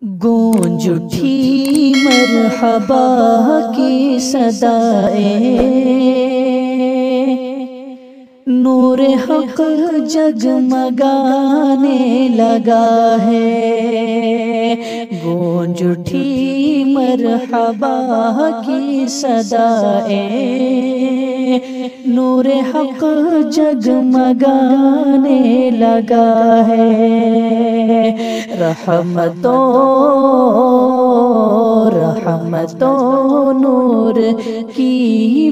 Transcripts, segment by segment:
گونج اٹھی مرحبا کی صدائیں، نور حق جگمگانے لگا ہے۔ گونج اٹھی مرحبا کی صدائیں، نور حق جگمگانے لگا ہے۔ رحمتوں نور کی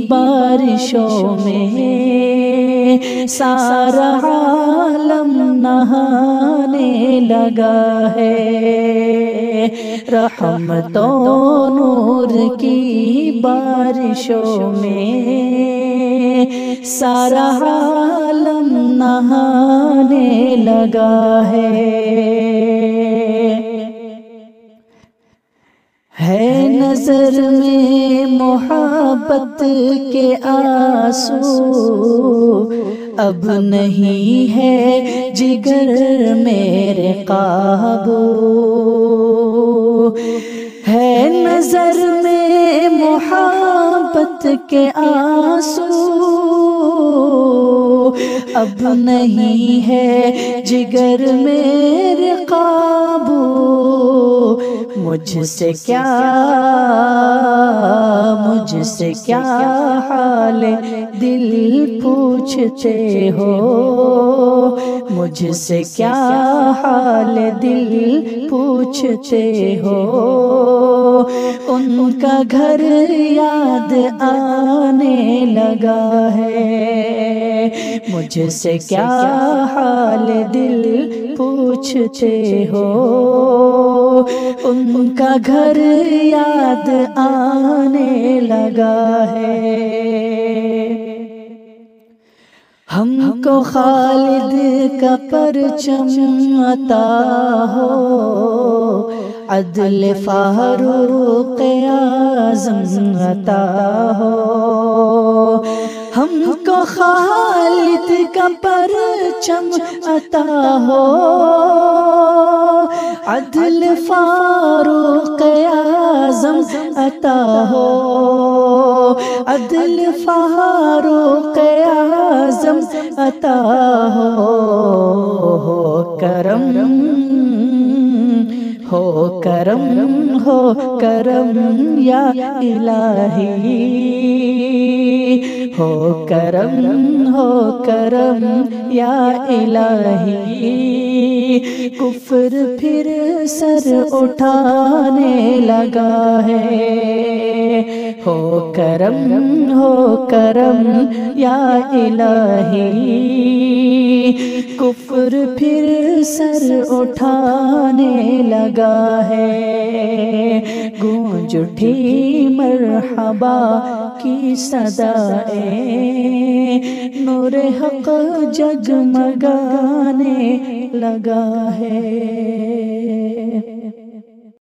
بارشوں میں سارا عالم نہانے لگا ہے۔ رحمتوں نور کی بارشوں میں سارا عالم نہانے لگا ہے نظر میں محبت کے آنسو، اب نہیں ہے جگر میرے قابو۔ ہے نظر میں محبت کے آنسو، اب نہیں ہے جگر میرے قابو۔ مجھ سے کیا حال دل پوچھتے ہو، مجھ سے کیا حال دل پوچھتے ہو۔ ان کا گھر یاد آنے لگا ہے، مجھ سے کیا حال دل پوچھتے ہو۔ ان کا گھر یاد آنے لگا ہے۔ ہم کو خالد کا پرچم عطا ہو، عدل فاروق اعظم عطا ہو۔ ہم کو خالد کا پرچم عطا ہو، عدل فاروق اعظم عطا ہو۔ عدل فاروق اعظم عطا ہو۔ ہو کرم یا الہی، ہو کرم یا الہی۔ کفر پھر سر اٹھانے لگا ہے، ہو کرم یا الہی۔ کفر پھر سر اٹھانے لگا ہے۔ گونج اٹھی مرحبا کی صدائیں، نور حق جگمگانے لگا ہے۔